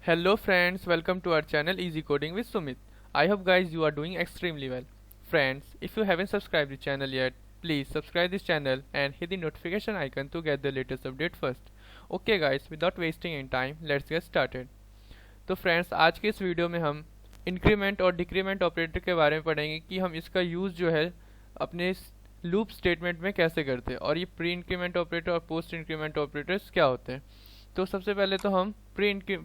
Hello friends, welcome to our channel Easy Coding with Sumit. I hope guys you are doing extremely well. Friends, if you haven't subscribed the channel yet, please subscribe this channel and hit the notification icon to get the latest update first. Okay guys, without wasting any time, let's get started. तो friends आज के इस video में हम increment और decrement operator के बारे में पढ़ेंगे कि हम इसका यूज़ जो है अपने लूप स्टेटमेंट में कैसे करते हैं और ये प्री इंक्रीमेंट ऑपरेटर और पोस्ट इंक्रीमेंट ऑपरेटर्स क्या होते हैं। तो सबसे पहले तो हम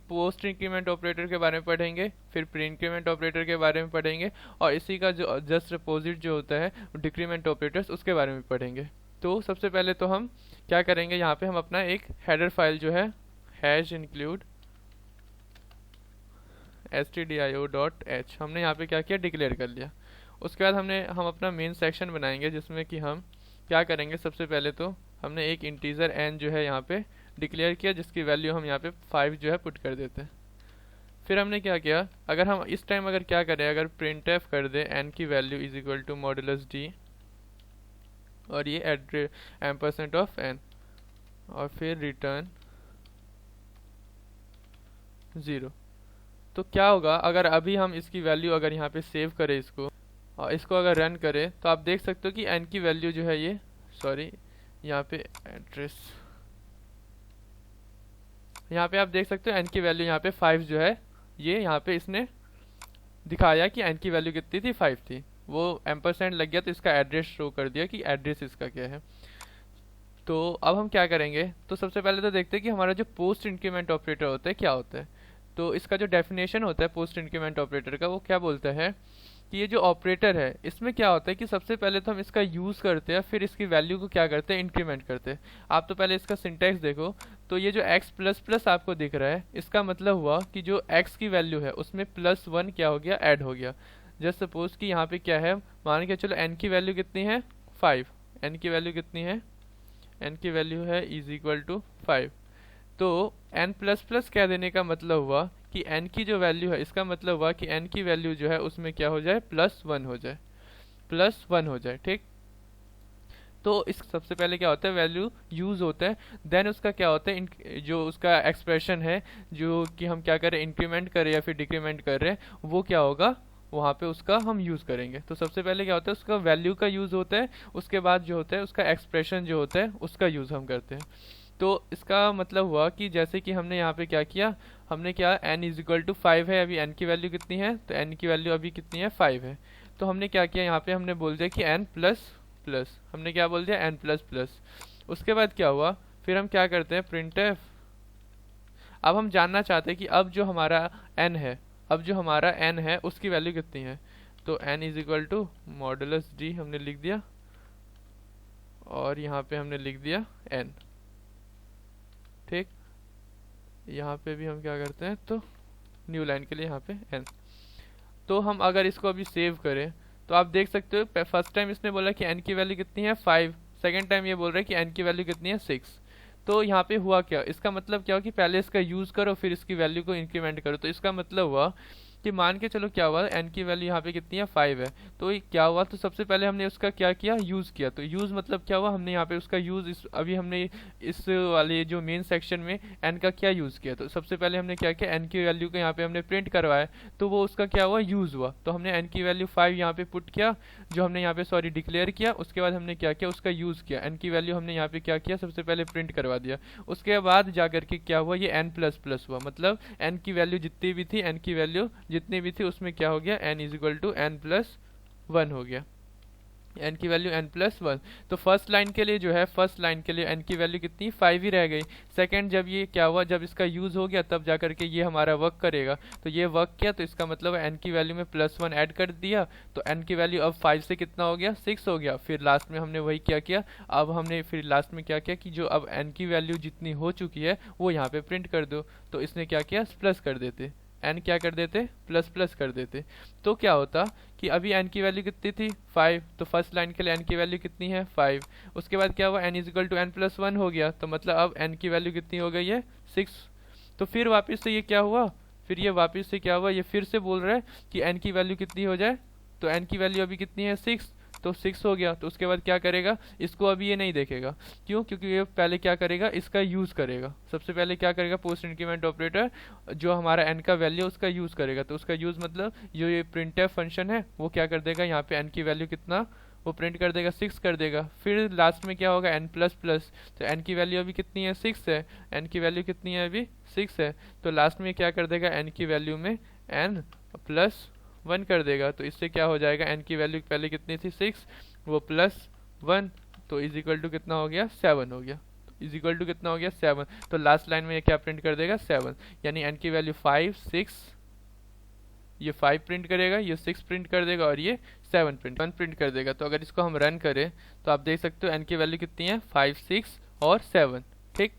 पोस्ट इंक्रीमेंट ऑपरेटर के बारे में पढ़ेंगे, फिर प्री इंक्रीमेंट ऑपरेटर के बारे में पढ़ेंगे और इसी का जो जस्ट अपोजिट जो होता है डिक्रीमेंट ऑपरेटर्स उसके बारे में पढ़ेंगे। तो सबसे पहले तो हम क्या करेंगे, यहाँ पे हम अपना एक हेडर फाइल जो है हैश इंक्लूड stdio.h हमने यहाँ पे क्या किया, डिक्लेयर कर लिया। उसके बाद हम अपना मेन सेक्शन बनाएंगे जिसमें कि हम क्या करेंगे, सबसे पहले तो हमने एक इंटीजर n जो है यहाँ पे डिक्लेयर किया जिसकी वैल्यू हम यहाँ पे 5 जो है पुट कर देते हैं। फिर हमने क्या किया, अगर हम इस टाइम अगर क्या करें, अगर printf कर दे n की value is equal to modulus d और ये एम्परसेंट ऑफ n और फिर रिटर्न 0, तो क्या होगा अगर अभी हम इसकी वैल्यू अगर यहाँ पे सेव करें इसको और इसको अगर रन करें तो आप देख सकते हो कि n की वैल्यू जो है ये यहाँ पे एड्रेस यहाँ पे आप देख सकते हो n की वैल्यू यहाँ पे 5 जो है ये यहाँ पे इसने दिखाया कि n की वैल्यू कितनी थी, 5 थी। वो एम्परसेंट लग गया तो इसका एड्रेस शो कर दिया कि एड्रेस इसका क्या है। तो अब हम क्या करेंगे, तो सबसे पहले तो देखते हैं कि हमारा जो पोस्ट इंक्रीमेंट ऑपरेटर होता है क्या होता है। तो इसका जो डेफिनेशन होता है पोस्ट इंक्रीमेंट ऑपरेटर का वो क्या बोलता है कि ये जो ऑपरेटर है इसमें क्या होता है कि सबसे पहले तो हम इसका यूज़ करते हैं, फिर इसकी वैल्यू को क्या करते हैं, इंक्रीमेंट करते हैं। आप तो पहले इसका सिंटैक्स देखो, तो ये जो x प्लस प्लस आपको दिख रहा है इसका मतलब हुआ कि जो x की वैल्यू है उसमें +1 क्या हो गया, ऐड हो गया। जस्ट सपोज कि यहाँ पे क्या है, मान के चलो n की वैल्यू कितनी है 5, n की वैल्यू कितनी है, n की वैल्यू है इज इक्वल टू 5। तो n प्लस प्लस क्या देने का मतलब हुआ कि n की जो वैल्यू है इसका मतलब हुआ कि n की वैल्यू जो है उसमें क्या हो जाए, +1 हो जाए, +1 हो जाए, ठीक। तो इस सबसे पहले क्या होता है, वैल्यू यूज़ होता है, देन उसका क्या होता है जो उसका एक्सप्रेशन है जो कि हम क्या करें, इंक्रीमेंट करें या फिर डिक्रीमेंट कर रहे हैं, वो क्या होगा वहाँ पे उसका हम यूज़ करेंगे। तो सबसे पहले क्या होता है, उसका वैल्यू का यूज़ होता है, उसके बाद जो होता है उसका एक्सप्रेशन जो होता है उसका यूज़ हम करते हैं। तो इसका मतलब हुआ कि जैसे कि हमने यहाँ पे क्या किया, हमने क्या n इज इक्वल टू 5 है, अभी n की वैल्यू कितनी है, तो n की वैल्यू अभी कितनी है, 5 है। तो हमने क्या किया, यहाँ पे हमने बोल दिया कि n प्लस प्लस, हमने क्या बोल दिया, n प्लस प्लस। उसके बाद क्या हुआ, फिर हम क्या करते हैं, printf। अब हम जानना चाहते हैं कि अब जो हमारा n है, अब जो हमारा n है उसकी वैल्यू कितनी है। तो n is equal to modulus d हमने लिख दिया और यहाँ पे हमने लिख दिया n, ठीक। यहाँ पे भी हम क्या करते हैं, तो न्यू लाइन के लिए यहाँ पे n। तो हम अगर इसको अभी सेव करें तो आप देख सकते हो फर्स्ट टाइम इसने बोला कि n की वैल्यू कितनी है 5, सेकेंड टाइम ये बोल रहा है कि n की वैल्यू कितनी है 6। तो यहाँ पे हुआ क्या, इसका मतलब क्या हुआ कि पहले इसका यूज़ करो फिर इसकी वैल्यू को इंक्रीमेंट करो। तो इसका मतलब हुआ कि मान के चलो क्या हुआ, n की वैल्यू यहाँ पे कितनी है 5 है, तो ये क्या हुआ, तो सबसे पहले हमने उसका क्या किया, यूज़ किया। तो यूज़ मतलब क्या हुआ, हमने यहाँ पे उसका यूज़ अभी हमने इस वाले जो मेन सेक्शन में n का क्या यूज़ किया। तो सबसे पहले हमने क्या किया, n की वैल्यू को यहाँ पे हमने प्रिंट करवाया, तो वो उसका क्या हुआ, यूज़ हुआ। तो हमने n की वैल्यू 5 यहाँ पे पुट किया, जो हमने यहाँ पे डिक्लेयर किया। उसके बाद हमने क्या किया, उसका यूज़ किया, n की वैल्यू हमने यहाँ पे क्या किया, सबसे पहले प्रिंट करवा दिया। उसके बाद जा करके क्या हुआ, ये n प्लस प्लस हुआ, मतलब n की वैल्यू जितनी भी थी, n की वैल्यू जितनी भी थी उसमें क्या हो गया, n is equal to n plus 1 हो गया, n की वैल्यू n प्लस 1। तो फर्स्ट लाइन के लिए जो है, फर्स्ट लाइन के लिए n की वैल्यू कितनी, 5 ही रह गई। सेकंड जब ये क्या हुआ, जब इसका यूज़ हो गया तब जा करके ये हमारा वर्क करेगा। तो ये वर्क किया तो इसका मतलब n की वैल्यू में +1 ऐड कर दिया, तो n की वैल्यू अब 5 से कितना हो गया, 6 हो गया। फिर लास्ट में हमने वही क्या किया, अब हमने फिर लास्ट में क्या किया कि जो अब n की वैल्यू जितनी हो चुकी है वो यहाँ पे प्रिंट कर दो। तो इसने क्या किया, प्लस कर देते, n क्या कर देते, प्लस प्लस कर देते। तो क्या होता कि अभी n की वैल्यू कितनी थी 5, तो फर्स्ट लाइन के लिए n की वैल्यू कितनी है 5। उसके बाद क्या हुआ, n is equal to n plus 1 हो गया, तो मतलब अब n की वैल्यू कितनी हो गई है 6। तो फिर वापस से ये क्या हुआ, फिर ये वापस से क्या हुआ, ये फिर से बोल रहा है कि n की वैल्यू कितनी हो जाए, तो n की वैल्यू अभी कितनी है 6। तो 6 हो गया। तो उसके बाद क्या करेगा, इसको अभी ये नहीं देखेगा, क्यों? क्योंकि ये पहले क्या करेगा, इसका यूज करेगा। सबसे पहले क्या करेगा, पोस्ट इंक्रीमेंट ऑपरेटर जो हमारा n का वैल्यू उसका यूज करेगा। तो उसका यूज मतलब जो ये printf फंक्शन है वो क्या कर देगा, यहाँ पे n की वैल्यू कितना वो प्रिंट कर देगा, 6 कर देगा। फिर लास्ट में क्या होगा, n प्लस प्लस, तो n की वैल्यू अभी कितनी है, 6 है। n की वैल्यू कितनी है, अभी 6 है। तो लास्ट में क्या कर देगा, n की वैल्यू में n प्लस 1 कर देगा। तो इससे क्या हो जाएगा, n की वैल्यू पहले कितनी थी, 6, वो प्लस 1, तो इज इक्वल टू कितना हो गया, 7 हो गया। इज इक्वल टू कितना हो गया, 7। तो लास्ट लाइन में ये क्या प्रिंट कर देगा, 7, यानी n की वैल्यू 5, 6, ये 5 प्रिंट करेगा, ये 6 प्रिंट कर देगा और ये 7 प्रिंट कर देगा। तो अगर इसको हम रन करें तो आप देख सकते हो n की वैल्यू कितनी है, 5, 6 और 7। ठीक,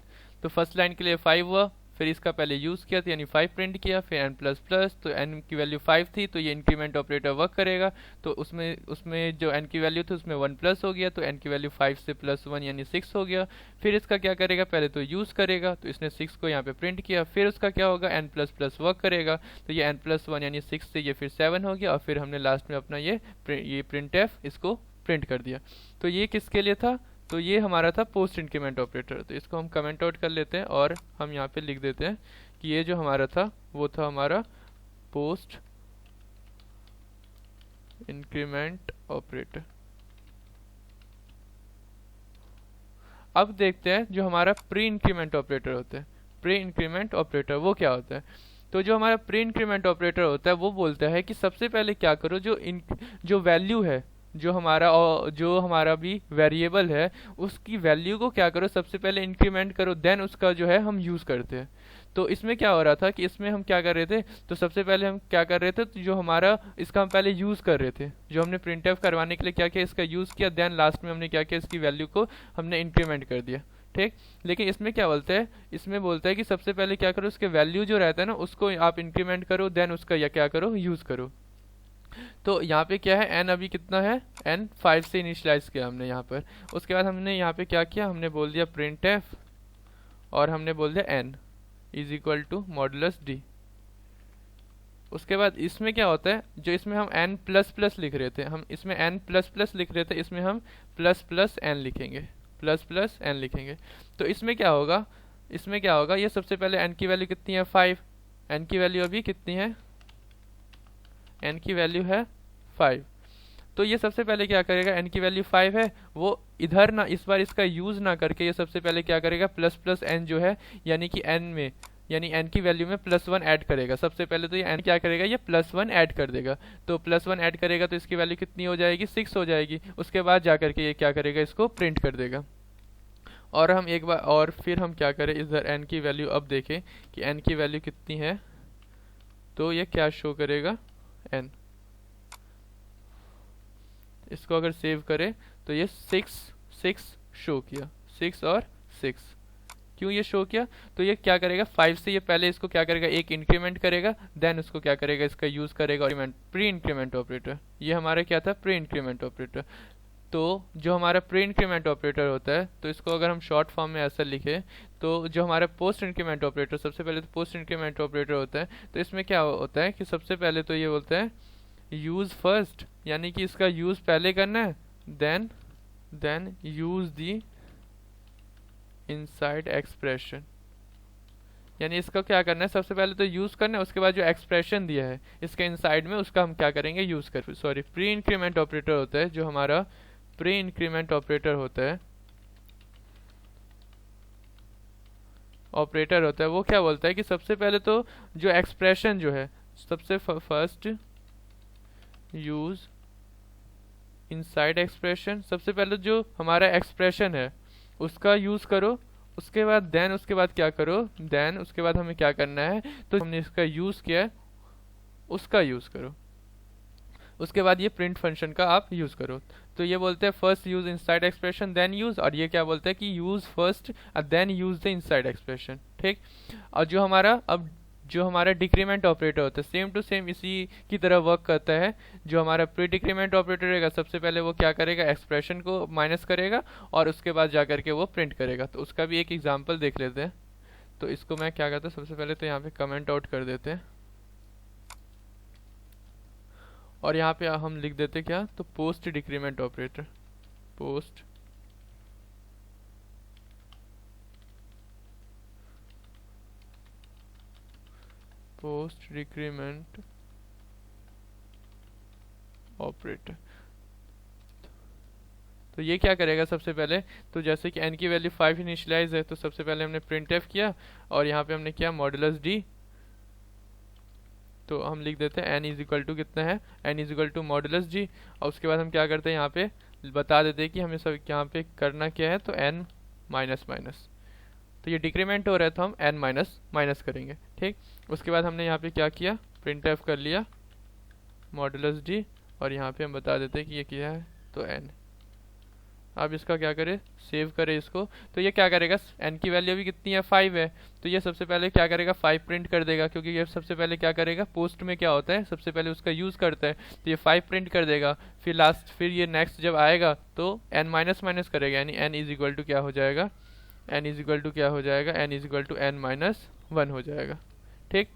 तो फर्स्ट लाइन के लिए 5 हुआ, फिर इसका पहले यूज किया तो यानी 5 प्रिंट किया, फिर n प्लस प्लस, तो n की वैल्यू 5 थी तो ये इंक्रीमेंट ऑपरेटर वर्क करेगा। तो उसमें जो n की वैल्यू थी उसमें 1 प्लस हो गया, तो n की वैल्यू 5 से प्लस 1 यानी 6 हो गया। फिर इसका क्या करेगा, पहले तो यूज करेगा, तो इसने 6 को यहाँ पे प्रिंट किया। फिर उसका क्या होगा, n प्लस प्लस वर्क करेगा, तो ये n प्लस 1 यानी 6 से ये फिर 7 हो गया, और फिर हमने लास्ट में अपना ये printf इसको प्रिंट कर दिया। तो ये किसके लिए था, तो ये हमारा था पोस्ट इंक्रीमेंट ऑपरेटर। तो इसको हम कमेंट आउट कर लेते हैं और हम यहाँ पे लिख देते हैं कि ये जो हमारा था वो था हमारा पोस्ट इंक्रीमेंट ऑपरेटर। अब देखते हैं जो हमारा प्री इंक्रीमेंट ऑपरेटर होता है। प्री इंक्रीमेंट ऑपरेटर वो क्या होता है, तो जो हमारा प्री इंक्रीमेंट ऑपरेटर होता है वो बोलता है कि सबसे पहले क्या करो, जो वैल्यू है, जो हमारा भी वेरिएबल है उसकी वैल्यू को क्या करो, सबसे पहले इंक्रीमेंट करो, देन उसका जो है हम यूज करते हैं। तो इसमें क्या हो रहा था कि इसमें हम क्या कर रहे थे, तो सबसे पहले हम क्या कर रहे थे, तो जो हमारा इसका हम पहले यूज कर रहे थे, जो हमने printf करवाने के लिए क्या किया, इसका यूज किया, देन लास्ट में हमने क्या किया, इसकी वैल्यू को हमने इंक्रीमेंट कर दिया। ठीक, लेकिन इसमें क्या बोलता है, इसमें बोलता है कि सबसे पहले क्या करो, उसके वैल्यू जो रहता है ना उसको आप इंक्रीमेंट करो, देन उसका या क्या करो, यूज करो। तो यहाँ पे क्या है, n अभी कितना है, n 5 से इनिशियलाइज किया हमने यहाँ पर। उसके बाद हमने यहाँ पे क्या किया, हमने बोल दिया printf और हमने बोल दिया n is equal to modulus d। उसके बाद इसमें क्या होता है, जो इसमें हम n प्लस प्लस लिख रहे थे, हम इसमें n प्लस प्लस लिख रहे थे, इसमें हम प्लस प्लस n लिखेंगे, प्लस प्लस n लिखेंगे। तो इसमें क्या होगा, ये सबसे पहले n की वैल्यू कितनी है, 5, n की वैल्यू अभी कितनी है, n की वैल्यू है 5। तो ये सबसे पहले क्या करेगा, n की वैल्यू 5 है, वो इधर ना, इस बार इसका यूज ना करके ये सबसे पहले क्या करेगा, प्लस प्लस n जो है यानी कि n में, यानी n की वैल्यू में प्लस 1 ऐड करेगा। सबसे पहले तो ये n क्या करेगा, ये प्लस 1 ऐड कर देगा। तो प्लस 1 ऐड करेगा तो इसकी वैल्यू कितनी हो जाएगी, 6 हो जाएगी। उसके बाद जा करके ये क्या करेगा, इसको प्रिंट कर देगा। और हम एक बार और फिर हम क्या करें, इधर n की वैल्यू अब देखें कि n की वैल्यू कितनी है, तो ये क्या शो करेगा, n। इसको अगर सेव करें तो ये 6 शो किया, 6 और 6। क्यों ये शो किया, तो ये क्या करेगा, 5 से ये पहले इसको क्या करेगा, एक इंक्रीमेंट करेगा, देन उसको क्या करेगा, इसका यूज करेगा प्री इंक्रीमेंट ऑपरेटर। ये हमारा क्या था, प्री इंक्रीमेंट ऑपरेटर। तो जो हमारा प्री इंक्रीमेंट ऑपरेटर होता है, तो इसको अगर हम शॉर्ट फॉर्म में ऐसा लिखें, तो जो हमारा पोस्ट इंक्रीमेंट ऑपरेटर, सबसे पहले तो पोस्ट इंक्रीमेंट ऑपरेटर होता है, तो इसमें क्या होता है कि सबसे पहले तो ये बोलते हैं यूज फर्स्ट, यानी कि इसका यूज पहले करना है, then use the inside expression, यानी इसका क्या करना है, सबसे पहले तो यूज करना है, उसके बाद जो एक्सप्रेशन दिया है इसके इनसाइड में उसका हम क्या करेंगे, यूज कर, सॉरी प्री इंक्रीमेंट ऑपरेटर होता है, जो हमारा प्री इंक्रीमेंट ऑपरेटर होता है, वो क्या बोलता है कि सबसे पहले तो जो एक्सप्रेशन जो है, सबसे फर्स्ट यूज इनसाइड एक्सप्रेशन, सबसे पहले जो हमारा एक्सप्रेशन है उसका यूज करो। उसके बाद उसके बाद क्या करो, उसके बाद हमें क्या करना है, तो हमने इसका यूज किया है उसका यूज करो। उसके बाद ये प्रिंट फंक्शन का आप यूज करो। तो ये बोलते हैं first use inside expression then use, और ये क्या बोलते हैं कि use first then use the inside expression. ठीक, और जो हमारा डिक्रीमेंट ऑपरेटर होता है, सेम टू सेम इसी की तरह वर्क करता है। जो हमारा प्री डिक्रीमेंट ऑपरेटर रहेगा, सबसे पहले वो क्या करेगा, एक्सप्रेशन को माइनस करेगा और उसके बाद जा करके वो प्रिंट करेगा। तो उसका भी एक एग्जांपल देख लेते हैं। तो इसको मैं क्या करता हूँ, सबसे पहले तो यहाँ पे कमेंट आउट कर देते हैं और यहाँ पे हम लिख देते क्या, तो post decrement operator, post post decrement operator. तो ये क्या करेगा सबसे पहले, तो जैसे कि n की वैल्यू 5 इनिशियलाइज है, तो सबसे पहले हमने printf किया और यहाँ पे हमने किया मॉडुलस d। तो हम लिख देते हैं n इज इक्वल टू कितना है, n is equal to modulus g। और उसके बाद हम क्या करते हैं, यहाँ पे बता देते हैं कि हमें सब यहाँ पे करना क्या है, तो n माइनस माइनस। तो ये डिक्रीमेंट हो रहा है तो हम n माइनस माइनस करेंगे, ठीक। उसके बाद हमने यहाँ पे क्या किया, printf कर लिया मॉडुलस d और यहाँ पे हम बता देते हैं कि ये क्या है, तो n। अब इसका क्या करें, सेव करें इसको। तो ये क्या करेगा, n की वैल्यू भी कितनी है, 5 है, तो ये सबसे पहले क्या करेगा, 5 प्रिंट कर देगा, क्योंकि ये सबसे पहले क्या करेगा, पोस्ट में क्या होता है, सबसे पहले उसका यूज़ करता है, तो ये 5 प्रिंट कर देगा। फिर ये नेक्स्ट जब आएगा तो n माइनस माइनस करेगा, यानी n इज इक्वल टू क्या हो जाएगा, n इज इक्वल टू क्या हो जाएगा, n is equal to n minus 1 हो जाएगा, ठीक।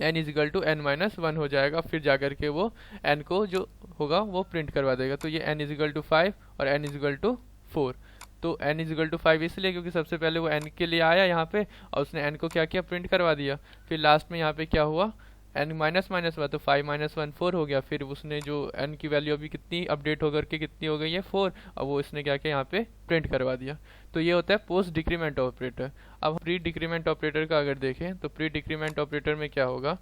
n is equal to n minus 1 हो जाएगा, फिर जाकर के वो n को जो होगा वो प्रिंट करवा देगा। तो ये n इज इक्वल टू 5 और n इज इक्वल टू 4। तो n इज इक्वल टू 5 इसलिए क्योंकि सबसे पहले वो n के लिए आया यहाँ पे और उसने n को क्या किया, प्रिंट करवा दिया। फिर लास्ट में यहाँ पे क्या हुआ, n माइनस माइनस हुआ, तो 5 माइनस 1 4 हो गया। फिर उसने जो n की वैल्यू अभी कितनी अपडेट होकर के कितनी हो गई है, 4, और वो इसने क्या किया, यहाँ पे प्रिंट करवा दिया। तो ये होता है पोस्ट डिक्रीमेंट ऑपरेटर। अब प्री डिक्रीमेंट ऑपरेटर का अगर देखें तो प्री डिक्रीमेंट ऑपरेटर में क्या होगा,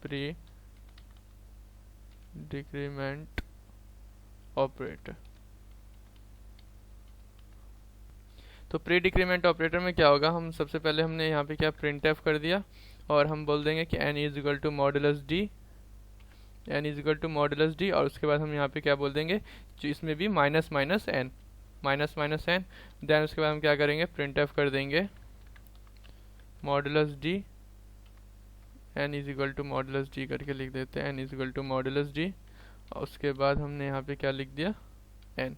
प्री डिक्रीमेंट ऑपरेटर। तो प्री डिक्रीमेंट ऑपरेटर में क्या होगा, हम सबसे पहले हमने यहाँ पे क्या printf कर दिया और हम बोल देंगे कि n is equal to modulus d, n is equal to modulus d। और उसके बाद हम यहाँ पे क्या बोल देंगे, जो इसमें भी minus minus n, minus minus n। Then उसके बाद हम क्या करेंगे, printf कर देंगे modulus d, n is equal to modulus d करके लिख देते हैं, n is equal to modulus d। और उसके बाद हमने यहाँ पे क्या लिख दिया, n।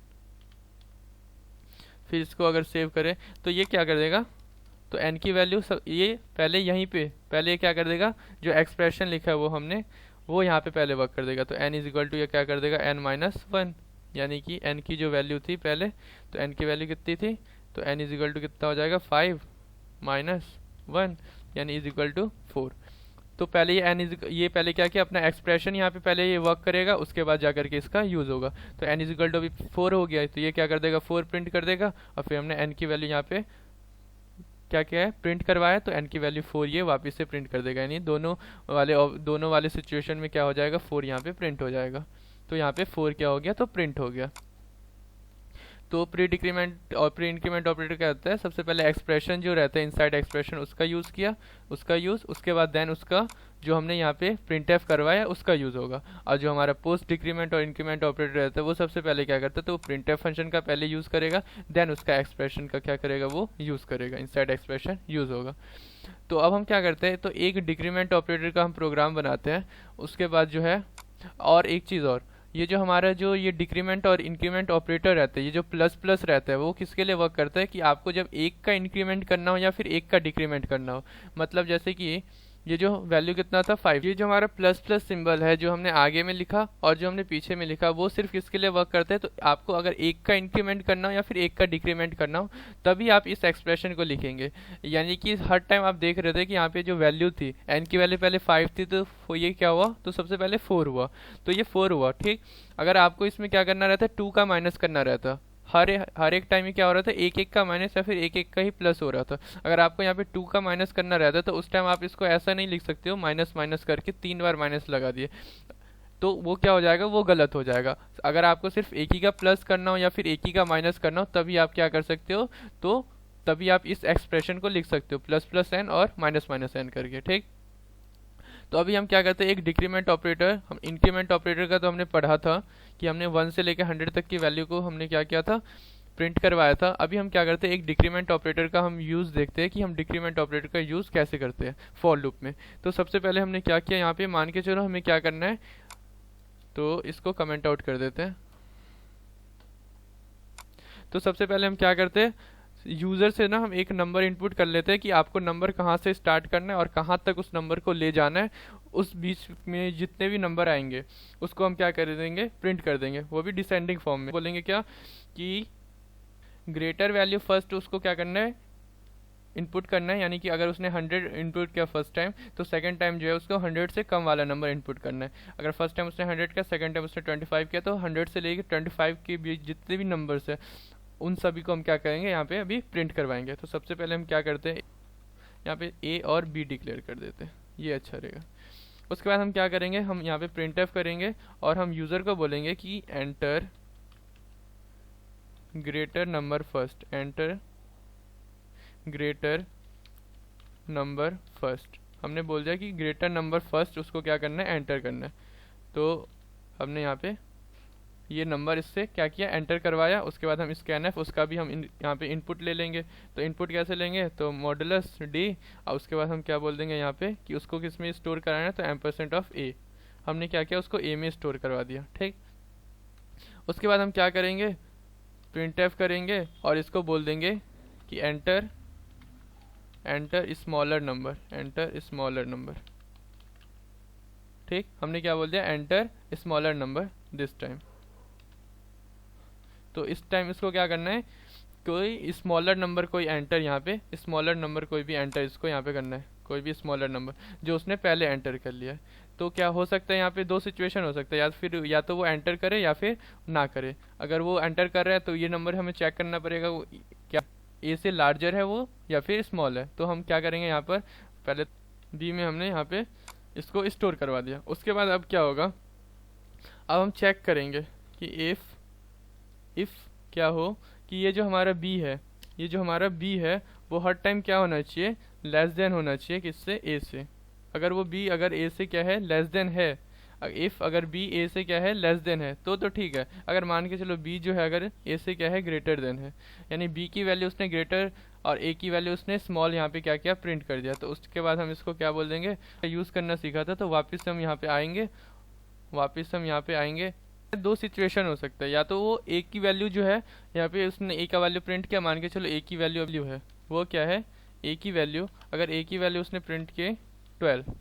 फिर इसको अगर सेव करें तो ये क्या कर देगा, तो n की वैल्यू ये पहले यहीं पे पहले ये क्या कर देगा, जो एक्सप्रेशन लिखा है वो हमने वो यहाँ पे पहले वर्क कर देगा। तो n इज इक्वल टू ये क्या कर देगा, n माइनस 1, यानी कि n की जो वैल्यू थी पहले, तो n की वैल्यू कितनी थी, तो n इज इक्वल टू कितना हो जाएगा, 5 माइनस 1, यानी इज इक्वल टू 4। तो पहले ये पहले क्या किया, अपना एक्सप्रेशन यहाँ पे पहले ये वर्क करेगा, उसके बाद जाकर के इसका यूज़ होगा। तो n इज इक्वल टू अभी 4 हो गया है, तो ये क्या कर देगा, 4 प्रिंट कर देगा। और फिर हमने n की वैल्यू यहाँ पे क्या क्या है, प्रिंट करवाया, तो n की वैल्यू 4 ये वापस से प्रिंट कर देगा, यानी दोनों वाले सिचुएशन में क्या हो जाएगा, 4 यहाँ पे प्रिंट हो जाएगा। तो यहाँ पे 4 क्या हो गया, तो प्रिंट हो गया। तो प्री डिक्रीमेंट और प्री इंक्रीमेंट ऑपरेटर क्या होता है, सबसे पहले एक्सप्रेशन जो रहता है इनसाइड एक्सप्रेशन उसका यूज़ किया, उसके बाद देन उसका जो हमने यहाँ पे printf करवाया उसका यूज़ होगा। और जो हमारा पोस्ट डिक्रीमेंट और इंक्रीमेंट ऑपरेटर रहता है वो सबसे पहले क्या करता है, तो वो printf फंक्शन का पहले यूज़ करेगा, देन उसका एक्सप्रेशन का क्या करेगा, वो यूज़ करेगा, इनसाइड एक्सप्रेशन यूज़ होगा। तो अब हम क्या करते हैं, तो एक डिक्रीमेंट ऑपरेटर का हम प्रोग्राम बनाते हैं। उसके बाद जो है, और एक चीज़ और, ये जो हमारा जो ये डिक्रीमेंट और इंक्रीमेंट ऑपरेटर रहता है, ये जो प्लस प्लस रहता है वो किसके लिए वर्क करता है, कि आपको जब एक का इंक्रीमेंट करना हो या फिर एक का डिक्रीमेंट करना हो। मतलब जैसे कि ये जो वैल्यू कितना था 5, ये जो हमारा प्लस प्लस सिंबल है जो हमने आगे में लिखा और जो हमने पीछे में लिखा, वो सिर्फ किसके लिए वर्क करते हैं, तो आपको अगर एक का इंक्रीमेंट करना हो या फिर एक का डिक्रीमेंट करना हो तभी आप इस एक्सप्रेशन को लिखेंगे। यानी कि हर टाइम आप देख रहे थे कि यहाँ पे जो वैल्यू थी, n की वैल्यू पहले 5 थी, तो ये क्या हुआ, तो सबसे पहले 4 हुआ, तो ये 4 हुआ, ठीक। अगर आपको इसमें क्या करना रहता है, 2 का माइनस करना रहता, हर एक टाइम में क्या हो रहा था, एक एक का माइनस या फिर एक एक का ही प्लस हो रहा था। अगर आपको यहाँ पे 2 का माइनस करना रहता है तो उस टाइम आप इसको ऐसा नहीं लिख सकते हो, माइनस माइनस करके 3 बार माइनस लगा दिए, तो वो क्या हो जाएगा, वो गलत हो जाएगा। अगर आपको सिर्फ एक ही का प्लस करना हो या फिर एक ही का माइनस करना हो तभी आप क्या कर सकते हो, तो तभी आप इस एक्सप्रेशन को लिख सकते हो, प्लस प्लस एन और माइनस माइनस एन करके, ठीक। तो अभी हम क्या करते हैं, एक डिक्रीमेंट ऑपरेटर, हम इंक्रीमेंट ऑपरेटर का तो हमने पढ़ा था कि हमने 1 से लेकर 100 तक की वैल्यू को हमने क्या किया था, प्रिंट करवाया था। अभी हम क्या करते हैं, एक डिक्रीमेंट ऑपरेटर का हम यूज़ देखते हैं कि हम डिक्रीमेंट ऑपरेटर का यूज़ कैसे करते हैं फॉर लूप में। तो सबसे पहले हमने क्या किया, यहाँ पे मान के चलो हमें क्या करना है, तो इसको कमेंट आउट कर देते हैं। तो सबसे पहले हम क्या करते हैं, यूज़र से ना हम एक नंबर इनपुट कर लेते हैं कि आपको नंबर कहाँ से स्टार्ट करना है और कहाँ तक उस नंबर को ले जाना है, उस बीच में जितने भी नंबर आएंगे उसको हम क्या कर देंगे, प्रिंट कर देंगे, वो भी डिसेंडिंग फॉर्म में। बोलेंगे क्या कि ग्रेटर वैल्यू फर्स्ट उसको क्या करना है, इनपुट करना है, यानी कि अगर उसने 100 इनपुट किया फर्स्ट टाइम तो सेकंड टाइम जो है उसको 100 से कम वाला नंबर इनपुट करना है। अगर फर्स्ट टाइम उसने 100 किया, सेकंड टाइम उसने 25 किया, तो 100 से लेकर 25 के बीच जितने भी नंबर्स है उन सभी को हम क्या करेंगे, यहाँ पे अभी प्रिंट करवाएंगे। तो सबसे पहले हम क्या करते हैं, यहाँ पे ए और बी डिक्लेयर कर देते हैं, ये अच्छा रहेगा। उसके बाद हम क्या करेंगे, हम यहाँ पे प्रिंट एफ करेंगे और हम यूज़र को बोलेंगे कि enter greater number first, enter greater number first. हमने बोल दिया कि ग्रेटर नंबर फर्स्ट उसको क्या करना है, एंटर करना है। तो हमने यहाँ पे ये नंबर इससे क्या किया, एंटर करवाया। उसके बाद हम स्कैनएफ उसका भी हम यहाँ पे इनपुट ले लेंगे। तो इनपुट कैसे लेंगे, तो मॉडुलस डी, और उसके बाद हम क्या बोल देंगे यहाँ पे कि उसको किस में स्टोर कराना है, तो एम्परसेंट ऑफ ए। हमने क्या किया, उसको ए में स्टोर करवा दिया, ठीक। उसके बाद हम क्या करेंगे, प्रिंटएफ करेंगे और इसको बोल देंगे कि enter smaller number, enter smaller number, ठीक। हमने क्या बोल दिया, enter smaller number this time. तो इस टाइम इसको क्या करना है, कोई स्मॉलर नंबर कोई एंटर, यहाँ पे स्मॉलर नंबर कोई भी एंटर इसको यहाँ पे करना है, कोई भी स्मॉलर नंबर जो उसने पहले एंटर कर लिया है। तो क्या हो सकता है, यहाँ पे दो सिचुएशन हो सकता है, या फिर या तो वो एंटर करे या फिर ना करे। अगर वो एंटर कर रहा है तो ये नंबर हमें चेक करना पड़ेगा वो क्या ए से लार्जर है वो या फिर स्मॉल है। तो हम क्या करेंगे, यहाँ पर पहले बी में हमने यहाँ पे इसको स्टोर करवा दिया। उसके बाद अब क्या होगा, अब हम चेक करेंगे कि इफ़ क्या हो कि ये जो हमारा बी है, ये जो हमारा बी है वो हर टाइम क्या होना चाहिए, लेस देन होना चाहिए किससे, ए से। अगर वो बी अगर ए से क्या है, लेस देन है, इफ़ अगर बी ए से क्या है, लेस देन है, तो ठीक है। अगर मान के चलो बी जो है अगर ए से क्या है, ग्रेटर देन है, यानी बी की वैल्यू उसने ग्रेटर और ए की वैल्यू उसने स्मॉल यहाँ पे क्या किया, प्रिंट कर दिया। तो उसके बाद हम इसको क्या बोल देंगे, यूज़ करना सीखा था। तो वापस हम यहाँ पे आएंगे, दो सिचुएशन हो सकता है, या तो वो ए की वैल्यू जो है यहाँ पे उसने ए का वैल्यू प्रिंट किया, मान के चलो ए की वैल्यू है वो क्या है, ए की वैल्यू, अगर ए की वैल्यू उसने प्रिंट किए 12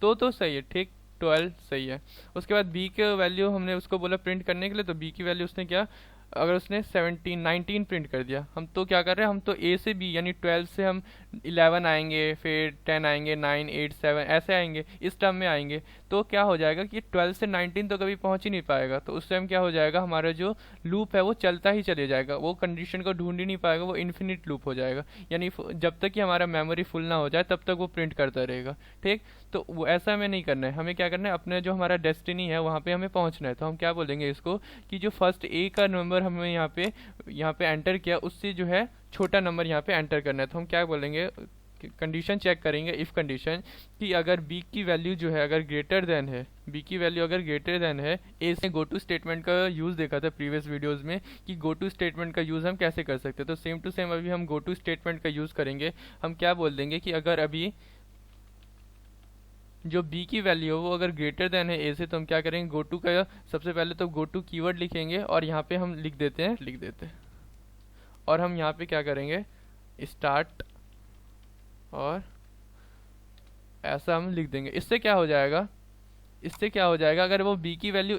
तो सही है, ठीक, 12 सही है। उसके बाद बी के वैल्यू हमने उसको बोला प्रिंट करने के लिए, तो बी की वैल्यू उसने क्या, अगर उसने 19 प्रिंट कर दिया, हम तो क्या कर रहे हैं, हम तो ए से बी यानी 12 से हम 11 आएंगे, फिर 10 आएंगे, 9, 8, 7 ऐसे आएंगे, इस टर्म में आएंगे। तो क्या हो जाएगा कि 12 से 19 तो कभी पहुंच ही नहीं पाएगा। तो उस टाइम क्या हो जाएगा, हमारा जो लूप है वो चलता ही चले जाएगा, वो कंडीशन को ढूंढ ही नहीं पाएगा, वो इन्फिनिट लूप हो जाएगा। यानी जब तक कि हमारा मेमोरी फुल ना हो जाए तब तक वो प्रिंट करता रहेगा, ठीक। तो वो ऐसा हमें नहीं करना है, हमें क्या करना है, अपने जो हमारा डेस्टिनी है वहाँ पे हमें पहुँचना है। तो हम क्या बोलेंगे इसको कि जो फर्स्ट ए का नंबर हमें यहाँ पे एंटर किया उससे जो है छोटा नंबर यहाँ पे एंटर करना है। तो हम क्या बोलेंगे, कंडीशन चेक करेंगे, इफ कंडीशन कि अगर बी की वैल्यू जो है अगर ग्रेटर देन है, बी की वैल्यू अगर ग्रेटर देन है ए से। गो टू स्टेटमेंट का यूज़ देखा था प्रीवियस वीडियोस में कि गो टू स्टेटमेंट का यूज़ हम कैसे कर सकते हैं। तो सेम टू सेम अभी हम गो टू स्टेटमेंट का यूज़ करेंगे। हम क्या बोल देंगे कि अगर अभी जो b की वैल्यू हो वो अगर ग्रेटर देन है a से, तो हम क्या करेंगे, गो टू का सबसे पहले तो गो टू कीवर्ड लिखेंगे और यहाँ पे हम लिख देते हैं और हम यहाँ पे क्या करेंगे, स्टार्ट, और ऐसा हम लिख देंगे। इससे क्या हो जाएगा, अगर वो b की वैल्यू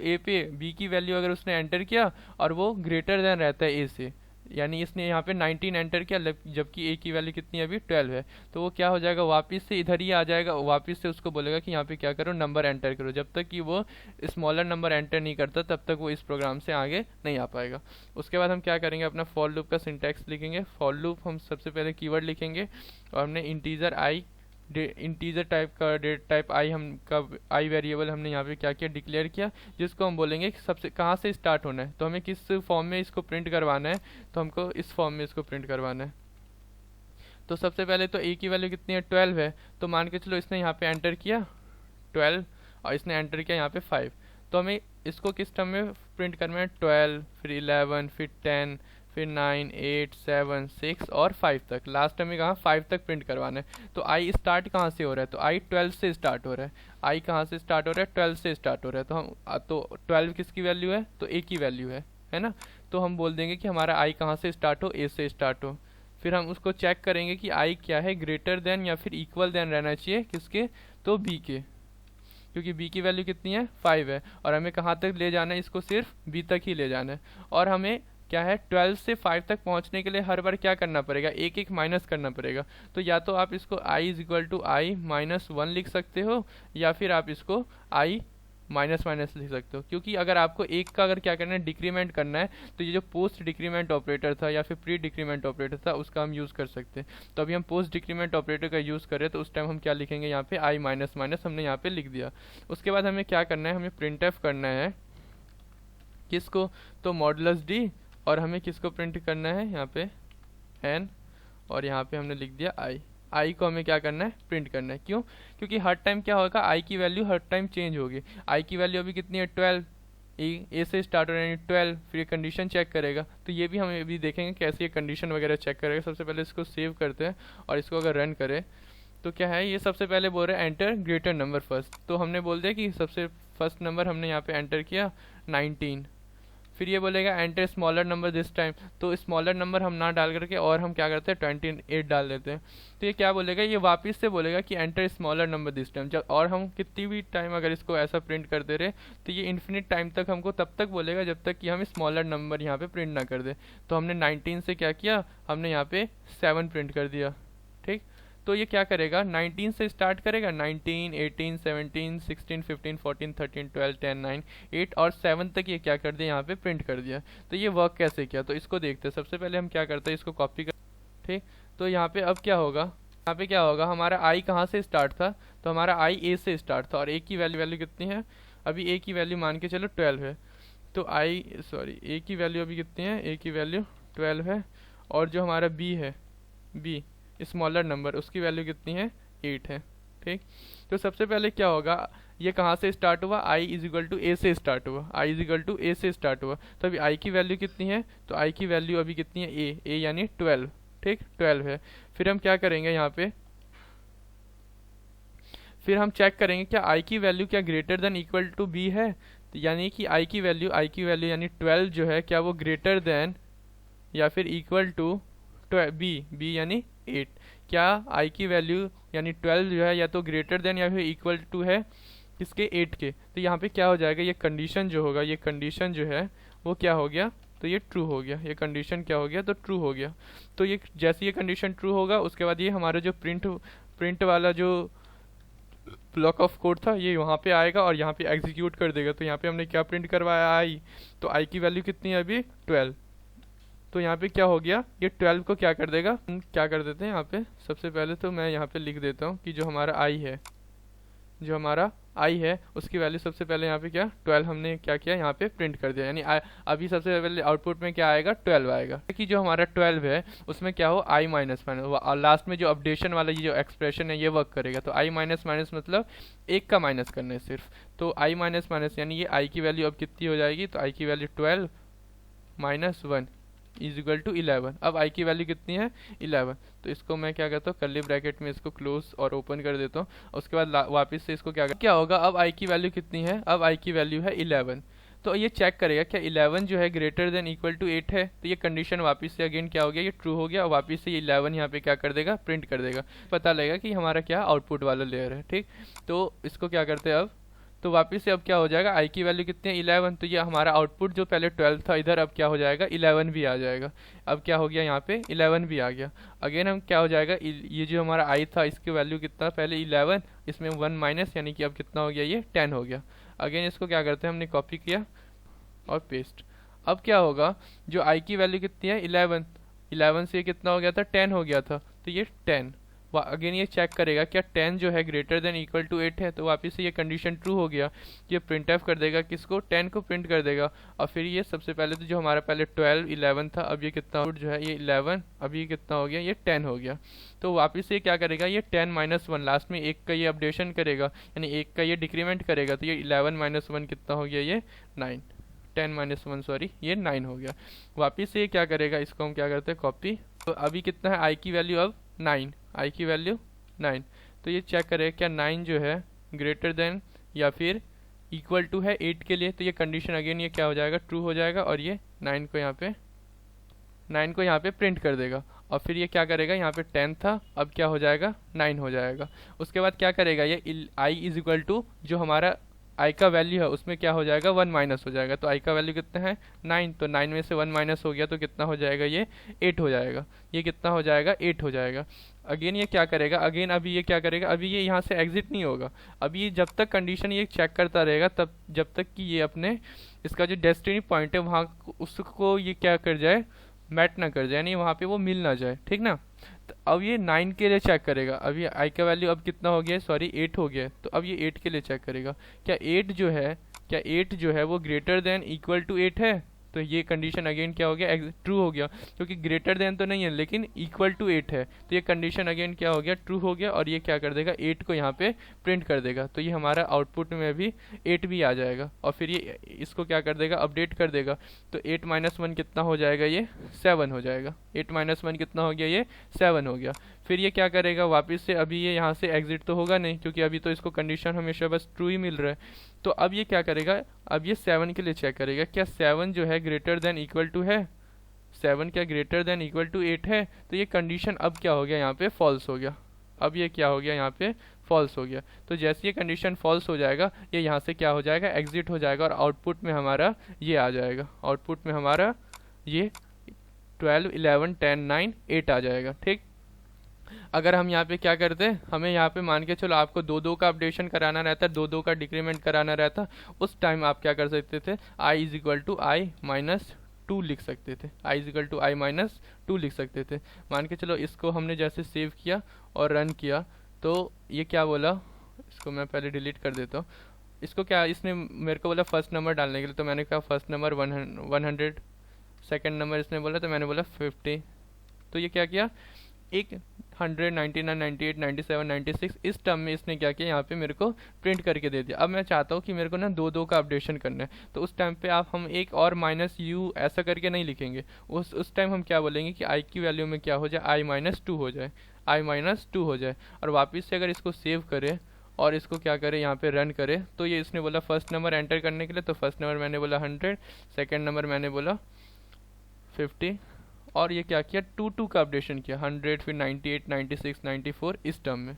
b की वैल्यू अगर उसने एंटर किया और वो ग्रेटर देन रहता है a से, यानी इसने यहाँ पे 19 एंटर किया जबकि a की वैल्यू कितनी है, अभी 12 है, तो वो क्या हो जाएगा, वापस से इधर ही आ जाएगा, वापस से उसको बोलेगा कि यहाँ पे क्या करो, नंबर एंटर करो। जब तक कि वो स्मॉलर नंबर एंटर नहीं करता तब तक वो इस प्रोग्राम से आगे नहीं आ पाएगा। उसके बाद हम क्या करेंगे, अपना फॉर लूप का सिंटैक्स लिखेंगे। फॉर लूप हम सबसे पहले कीवर्ड लिखेंगे और हमने इंटीजर टाइप का टाइप आई वेरिएबल हमने यहाँ पे क्या किया, डिक्लेयर किया, जिसको हम बोलेंगे सबसे कहाँ से स्टार्ट होना है, तो हमें किस फॉर्म में इसको प्रिंट करवाना है, तो हमको इस फॉर्म में इसको प्रिंट करवाना है। तो सबसे पहले तो ए की वैल्यू कितनी है, 12 है, तो मान के चलो इसने यहाँ पे एंटर किया 12 और इसने एंटर किया यहाँ पे 5, तो हमें इसको किस टर्म में प्रिंट करना है, 12, फिर 11, फिर 10, फिर 9, 8, 7, 6 और 5 तक, लास्ट में कहाँ 5 तक प्रिंट करवाना है। तो आई स्टार्ट कहाँ से हो रहा है, तो आई 12 से स्टार्ट हो रहा है। आई कहाँ से स्टार्ट हो रहा है, 12 से स्टार्ट हो रहा है। तो 12 किसकी वैल्यू है, तो ए की वैल्यू है ना। तो हम बोल देंगे कि हमारा आई कहाँ से स्टार्ट हो, ए से स्टार्ट हो। फिर हम उसको चेक करेंगे कि आई क्या है, ग्रेटर देन या फिर इक्वल देन रहना चाहिए किसके, तो बी के। क्योंकि b की वैल्यू कितनी है 5 है, और हमें कहाँ तक ले जाना है इसको, सिर्फ b तक ही ले जाना है। और हमें क्या है 12 से 5 तक पहुंचने के लिए हर बार क्या करना पड़ेगा, एक एक माइनस करना पड़ेगा। तो या तो आप इसको i is to I minus 1 लिख सकते हो, या फिर आप इसको i माइनस माइनस लिख सकते हो। क्योंकि अगर आपको एक का अगर क्या करना है डिक्रीमेंट करना है, तो ये जो पोस्ट डिक्रीमेंट ऑपरेटर था या फिर प्री डिक्रीमेंट ऑपरेटर था उसका हम यूज़ कर सकते हैं। तो अभी हम पोस्ट डिक्रीमेंट ऑपरेटर का यूज़ करें तो उस टाइम हम क्या लिखेंगे, यहाँ पे i माइनस माइनस हमने यहाँ पे लिख दिया। उसके बाद हमें क्या करना है, हमें प्रिंट एफ करना है किसको, तो मॉडुलस डी, और हमें किसको प्रिंट करना है यहाँ पे n, और यहाँ पे हमने लिख दिया i को हमें क्या करना है प्रिंट करना है। क्यों, क्योंकि हर टाइम क्या होगा i की वैल्यू हर टाइम चेंज होगी। i की वैल्यू अभी कितनी है 12, ए से स्टार्ट हो रहा है 12, फिर ये कंडीशन चेक करेगा। तो ये भी हम अभी देखेंगे कैसे ये कंडीशन वगैरह चेक करेगा। सबसे पहले इसको सेव करते हैं और इसको अगर रन करें तो क्या है, ये सबसे पहले बोल रहा है एंटर ग्रेटर नंबर फर्स्ट। तो हमने बोल दिया कि सबसे फर्स्ट नंबर हमने यहाँ पे एंटर किया 19। फिर ये बोलेगा enter smaller number this time, तो स्मॉलर नंबर हम ना डाल करके और हम क्या करते हैं 28 डाल देते हैं। तो ये क्या बोलेगा, ये वापस से बोलेगा कि enter smaller number this time. जब और हम कितनी भी टाइम अगर इसको ऐसा प्रिंट करते रहे तो ये इन्फिनिट टाइम तक हमको तब तक बोलेगा जब तक कि हम स्मॉलर नंबर यहाँ पे प्रिंट ना कर दे। तो हमने 19 से क्या किया, हमने यहाँ पे 7 प्रिंट कर दिया। ठीक, तो ये क्या करेगा 19 से स्टार्ट करेगा, 19, 18, 17, 16, 15, 14, 13, 12, 10, 9, 8 और 7 तक ये क्या कर दिया यहाँ पे प्रिंट कर दिया। तो ये वर्क कैसे किया, तो इसको देखते हैं। सबसे पहले हम क्या करते हैं, इसको कॉपी कर, ठीक। तो यहाँ पे अब क्या होगा, यहाँ पे क्या होगा, हमारा i कहाँ से स्टार्ट था, तो हमारा i a से स्टार्ट था, और a की वैल्यू कितनी है, अभी a की वैल्यू मान के चलो 12 है। तो a की वैल्यू अभी कितनी है, a की वैल्यू 12 है, और जो हमारा b है, b स्मॉलर नंबर, उसकी वैल्यू कितनी है 8 है। ठीक, तो सबसे पहले क्या होगा, ये कहाँ से स्टार्ट हुआ, i इज इक्वल टू ए से स्टार्ट हुआ, i इज इक्वल टू ए से स्टार्ट हुआ। तो अभी i की वैल्यू कितनी है, तो i की वैल्यू अभी कितनी है a यानी 12। ठीक, 12 है। फिर हम क्या करेंगे यहाँ पे, फिर हम चेक करेंगे क्या i की वैल्यू क्या greater than equal to b है, तो यानी कि i की वैल्यू यानी 12 जो है क्या वो ग्रेटर देन या फिर इक्वल टू b यानी 8। क्या i की वैल्यू यानी 12 जो है या तो ग्रेटर देन या फिर इक्वल टू है किसके 8 के। तो यहाँ पे क्या हो जाएगा, ये कंडीशन जो होगा, ये कंडीशन जो है वो क्या हो गया, तो ये ट्रू हो गया। ये कंडीशन क्या हो गया, तो ट्रू हो गया। तो ये जैसे ये कंडीशन ट्रू होगा उसके बाद ये हमारा जो प्रिंट वाला जो ब्लॉक ऑफ कोड था ये वहाँ पे आएगा और यहाँ पे एग्जीक्यूट कर देगा। तो यहाँ पे हमने क्या प्रिंट करवाया i, तो i की वैल्यू कितनी है अभी 12। तो यहाँ पे क्या हो गया, ये 12 को क्या कर देगा, क्या कर देते हैं यहाँ पे, सबसे पहले तो मैं यहाँ पे लिख देता हूँ कि जो हमारा i है उसकी वैल्यू सबसे पहले यहाँ पे क्या 12 हमने क्या किया यहाँ पे प्रिंट कर दिया। यानी अभी सबसे पहले आउटपुट में क्या आएगा 12 आएगा, कि जो हमारा 12 है उसमें क्या हो i माइनस माइनस, और लास्ट में जो अपडेशन वाला ये जो एक्सप्रेशन है ये वर्क करेगा। तो i माइनस माइनस मतलब एक का माइनस करना है सिर्फ। तो i माइनस माइनस यानी ये i की वैल्यू अब कितनी हो जाएगी, तो i की value 12 minus 1 is equal to 11। अब i की वैल्यू कितनी है 11। तो इसको मैं क्या करता हूँ कर्ली ब्रैकेट में इसको क्लोज और ओपन कर देता हूँ। उसके बाद वापस से इसको क्या होगा, अब i की वैल्यू कितनी है, अब i की वैल्यू है 11। तो ये चेक करेगा क्या 11 जो है ग्रेटर देन इक्वल टू 8 है। तो ये कंडीशन वापस से अगेन क्या हो गया, ये ट्रू हो गया, और वापस से ये 11 यहाँ पे क्या कर देगा प्रिंट कर देगा। पता लगेगा कि हमारा क्या आउटपुट वाला लेयर है। ठीक, तो इसको क्या करते हैं अब, तो वापस से अब क्या हो जाएगा, i की वैल्यू कितनी है 11। तो ये हमारा आउटपुट जो पहले 12 था इधर अब क्या हो जाएगा 11 भी आ जाएगा। अब क्या हो गया यहाँ पे 11 भी आ गया। अगेन हम क्या हो जाएगा, ये जो हमारा i था इसकी वैल्यू कितना पहले 11, इसमें 1 माइनस यानी कि अब कितना हो गया, ये 10 हो गया। अगेन इसको क्या करते हैं, हमने कॉपी किया और पेस्ट। अब क्या होगा, जो i की वैल्यू कितनी है 11 से कितना हो गया था 10 हो गया था, तो ये 10। अगेन ये चेक करेगा क्या 10 जो है ग्रेटर देन इक्वल टू 8 है। तो वापस से ये कंडीशन ट्रू हो गया, ये प्रिंट एफ कर देगा किसको 10 को प्रिंट कर देगा। और फिर ये सबसे पहले तो जो हमारा पहले 12 11 था, अब ये कितना जो है ये 11, अभी ये कितना हो गया, ये 10 हो गया। तो वापस से क्या करेगा, ये 10 माइनस 1 लास्ट में एक का ये अपडेशन करेगा, यानी एक का ये डिक्रीमेंट करेगा। तो ये 11 माइनस 1 कितना हो गया, ये 9, 10 माइनस 1 सॉरी ये 9 हो गया। वापस से ये क्या करेगा, इसको हम क्या करते हैं कॉपी। तो अभी कितना है i की वैल्यू अब 9, i की वैल्यू 9। तो ये चेक करेगा क्या 9 जो है ग्रेटर देन या फिर इक्वल टू है 8 के लिए। तो ये कंडीशन अगेन ये क्या हो जाएगा ट्रू हो जाएगा, और ये 9 को यहाँ पे 9 को यहाँ पे प्रिंट कर देगा। और फिर ये क्या करेगा, यहाँ पे 10 था, अब क्या हो जाएगा 9 हो जाएगा। उसके बाद क्या करेगा, ये आई इज इक्वल टू जो हमारा आई का वैल्यू है उसमें क्या हो जाएगा 1 माइनस हो जाएगा। तो आई का वैल्यू कितना है 9, तो 9 में से 1 माइनस हो गया तो कितना हो जाएगा, ये 8 हो जाएगा। ये कितना हो जाएगा 8 हो जाएगा। अगेन ये क्या करेगा, अगेन अभी ये क्या करेगा, अभी ये यहाँ से एग्जिट नहीं होगा। अभी ये जब तक कंडीशन ये चेक करता रहेगा तब जब तक कि ये अपने इसका जो डेस्टिनी पॉइंट है वहाँ उसको ये क्या कर जाए, मैट ना कर जाए, यानी वहाँ पे वो मिल ना जाए, ठीक ना। तो अब ये 9 के लिए चेक करेगा। अभी आई का वैल्यू अब कितना हो गया, सॉरी 8 हो गया, तो अब ये 8 के लिए चेक करेगा। क्या 8 जो है वो ग्रेटर देन इक्वल टू 8 है, तो ये कंडीशन अगेन क्या हो गया, ट्रू हो गया, क्योंकि ग्रेटर देन तो नहीं है लेकिन इक्वल टू 8 है, तो ये कंडीशन अगेन क्या हो गया, ट्रू हो गया। और ये क्या कर देगा, 8 को यहाँ पे प्रिंट कर देगा, तो ये हमारा आउटपुट में भी 8 भी आ जाएगा। और फिर ये इसको क्या कर देगा, अपडेट कर देगा, तो 8 माइनस 1 कितना हो जाएगा, ये 7 हो जाएगा। 8 माइनस 1 कितना हो गया, ये 7 हो गया। फिर ये क्या करेगा, वापस से अभी ये यहाँ से एग्जिट तो होगा नहीं, क्योंकि अभी तो इसको कंडीशन हमेशा बस ट्रू ही मिल रहा है। तो अब ये क्या करेगा, अब ये 7 के लिए चेक करेगा, क्या 7 जो है ग्रेटर देन इक्वल टू है, 7 क्या ग्रेटर देन इक्वल टू 8 है। तो ये कंडीशन अब क्या हो गया, यहाँ पे फॉल्स हो गया। अब ये क्या हो गया, यहाँ पे फॉल्स हो गया। तो जैसे ये कंडीशन फॉल्स हो जाएगा, ये यहाँ से क्या हो जाएगा, एग्जिट हो जाएगा, और आउटपुट में हमारा ये आ जाएगा, आउटपुट में हमारा ये 12 11 10 9 8 आ जाएगा, ठीक। अगर हम यहाँ पे क्या करते, हमें यहाँ पे मान के चलो आपको 2 का अपडेशन कराना रहता, 2 का डिक्रीमेंट कराना रहता, उस टाइम आप क्या कर सकते थे, I is equal to I minus 2 लिख सकते थे, I is equal to I minus 2 लिख सकते थे। मान के चलो इसको हमने जैसे सेव किया और रन किया, तो ये क्या बोला, इसको मैं पहले डिलीट कर देता हूँ। इसको क्या, इसने मेरे को बोला फर्स्ट नंबर डालने के लिए, तो मैंने कहा फर्स्ट नंबर 100, सेकेंड नंबर इसने बोला तो मैंने बोला 50। तो ये क्या किया, एक 100 99 98 97 96 इस टर्म में इसने क्या किया, यहाँ पे मेरे को प्रिंट करके दे दिया। अब मैं चाहता हूँ कि मेरे को ना 2 का अपडेशन करना है, तो उस टाइम पे आप हम एक और माइनस यू ऐसा करके नहीं लिखेंगे। उस टाइम हम क्या बोलेंगे कि आई की वैल्यू में क्या हो जाए, आई माइनस 2 हो जाए, आई माइनस 2 हो जाए। और वापस से अगर इसको सेव करें और इसको क्या करें, यहाँ पे रन करें, तो ये इसने बोला फर्स्ट नंबर एंटर करने के लिए, तो फर्स्ट नंबर मैंने बोला 100, सेकेंड नंबर मैंने बोला 50, और ये क्या किया, 2 का अपडेशन किया, 100 फिर 98 96 94 इस टर्म में।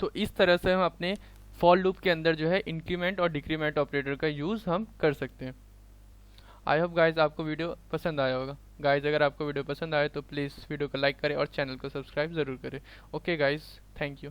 तो इस तरह से हम अपने फॉर लूप के अंदर जो है इंक्रीमेंट और डिक्रीमेंट ऑपरेटर का यूज़ हम कर सकते हैं। आई होप गाइज आपको वीडियो पसंद आया होगा। गाइज अगर आपको वीडियो पसंद आए तो प्लीज़ वीडियो को लाइक करें और चैनल को सब्सक्राइब ज़रूर करें। Okay guys, thank you.